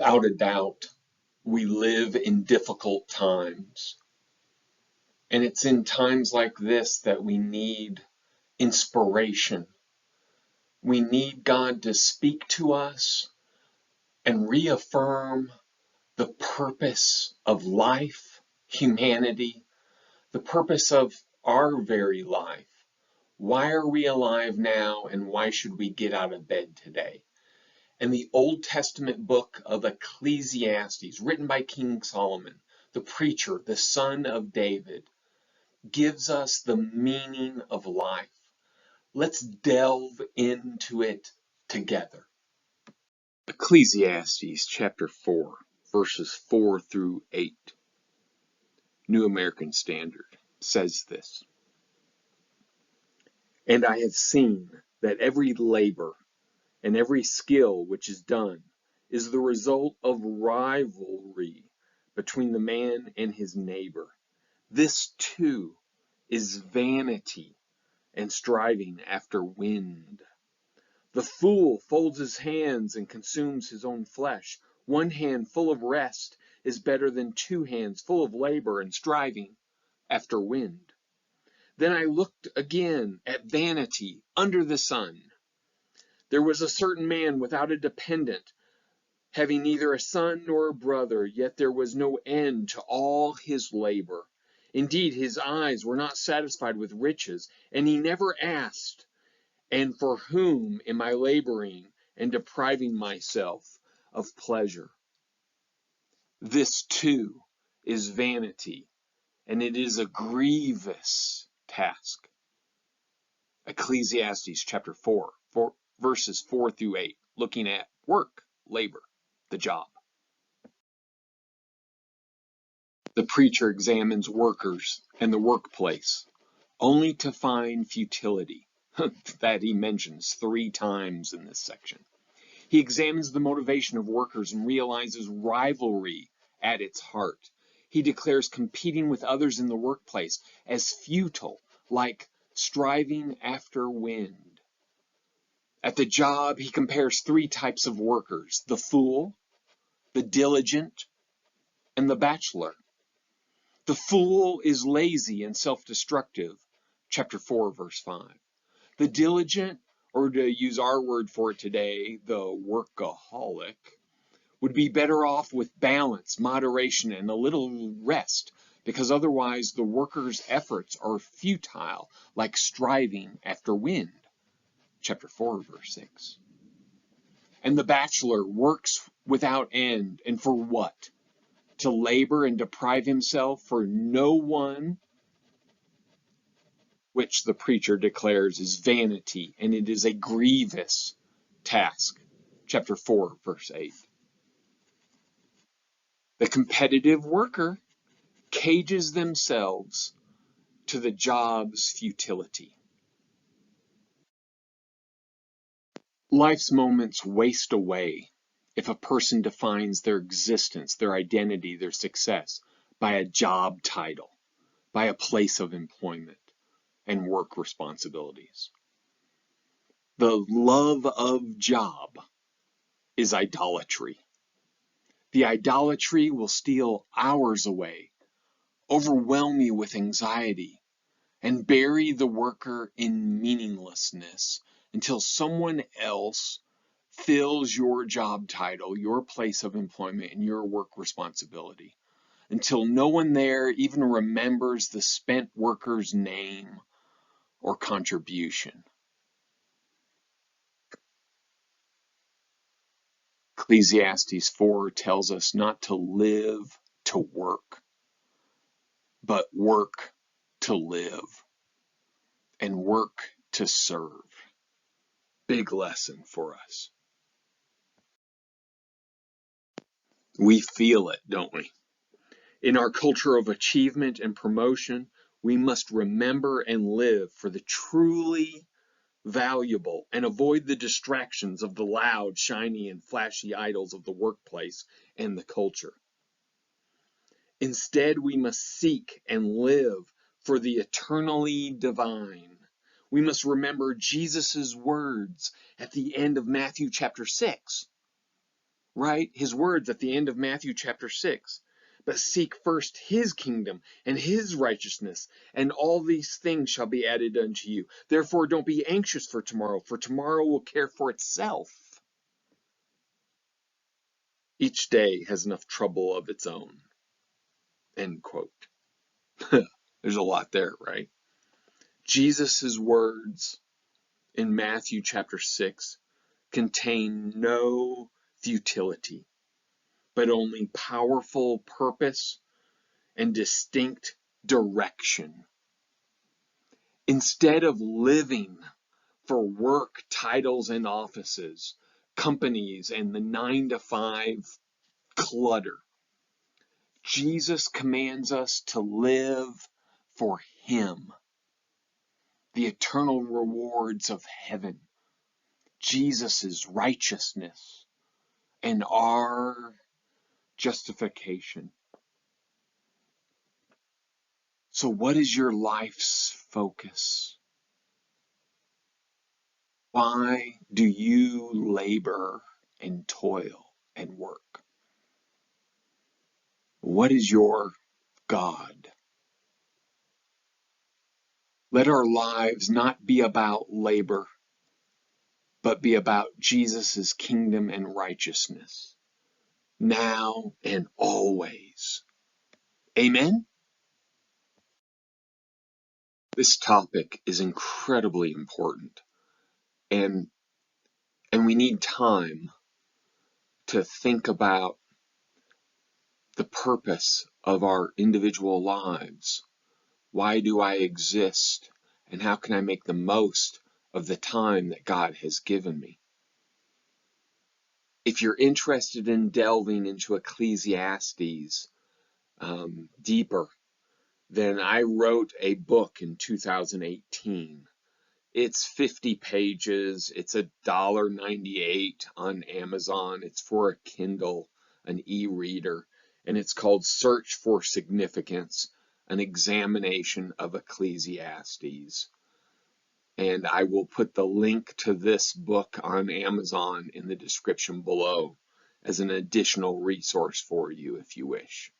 Without a doubt, we live in difficult times. And it's in times like this that we need inspiration. We need God to speak to us and reaffirm the purpose of life, humanity, the purpose of our very life. Why are we alive now, and why should we get out of bed today? And the Old Testament book of Ecclesiastes, written by King Solomon, the preacher, the son of David, gives us the meaning of life. Let's delve into it together. Ecclesiastes chapter 4, verses 4 through 8. New American Standard says this: "And I have seen that every labor and every skill which is done is the result of rivalry between the man and his neighbor. This too is vanity and striving after wind. The fool folds his hands and consumes his own flesh. One hand full of rest is better than two hands full of labor and striving after wind. Then I looked again at vanity under the sun. There was a certain man without a dependent, having neither a son nor a brother, yet there was no end to all his labor. Indeed, his eyes were not satisfied with riches, and he never asked, 'And for whom am I laboring and depriving myself of pleasure?' This too is vanity, and it is a grievous task." Ecclesiastes chapter 4, verses 4 through 8, looking at work, labor, the job. The preacher examines workers and the workplace, only to find futility that he mentions 3 times in this section. He examines the motivation of workers and realizes rivalry at its heart. He declares competing with others in the workplace as futile, like striving after wind. At the job, he compares 3 types of workers: the fool, the diligent, and the bachelor. The fool is lazy and self-destructive, chapter 4, verse 5. The diligent, or to use our word for it today, the workaholic, would be better off with balance, moderation, and a little rest, because otherwise the worker's efforts are futile, like striving after wind, chapter 4, verse 6. And the bachelor works without end, and for what? To labor and deprive himself for no one, which the preacher declares is vanity, and it is a grievous task. Chapter 4, verse 8. The competitive worker cages themselves to the job's futility. Life's moments waste away if a person defines their existence, their identity, their success by a job title, by a place of employment and work responsibilities. The love of job is idolatry. The idolatry will steal hours away, overwhelm you with anxiety, and bury the worker in meaninglessness until someone else fills your job title, your place of employment, and your work responsibility, until no one there even remembers the spent worker's name or contribution. Ecclesiastes 4 tells us not to live to work, but work to live, and work to serve. Big lesson for us. We feel it, don't we? In our culture of achievement and promotion, we must remember and live for the truly valuable and avoid the distractions of the loud, shiny, and flashy idols of the workplace and the culture. Instead, we must seek and live for the eternally divine. We must remember Jesus' words at the end of Matthew chapter 6. right? His words at the end of Matthew chapter 6. But seek first his kingdom and his righteousness, and all these things shall be added unto you. Therefore, don't be anxious for tomorrow will care for itself. Each day has enough trouble of its own. End quote. There's a lot there, right? Jesus' words in Matthew chapter 6 contain no futility, but only powerful purpose and distinct direction. Instead of living for work, titles, and offices, companies, and the 9-to-5 clutter, Jesus commands us to live for him, the eternal rewards of heaven, Jesus' righteousness, and our justification. So what is your life's focus? Why do you labor and toil and work? What is your God? Let our lives not be about labor, but be about Jesus' kingdom and righteousness, now and always. Amen? This topic is incredibly important, and we need time to think about the purpose of our individual lives. Why do I exist? And how can I make the most of the time that God has given me? If you're interested in delving into Ecclesiastes deeper, then I wrote a book in 2018. It's 50 pages. It's $1.98 on Amazon. It's for a Kindle, an e-reader, and it's called Search for Significance, an examination of Ecclesiastes. And I will put the link to this book on Amazon in the description below as an additional resource for you if you wish.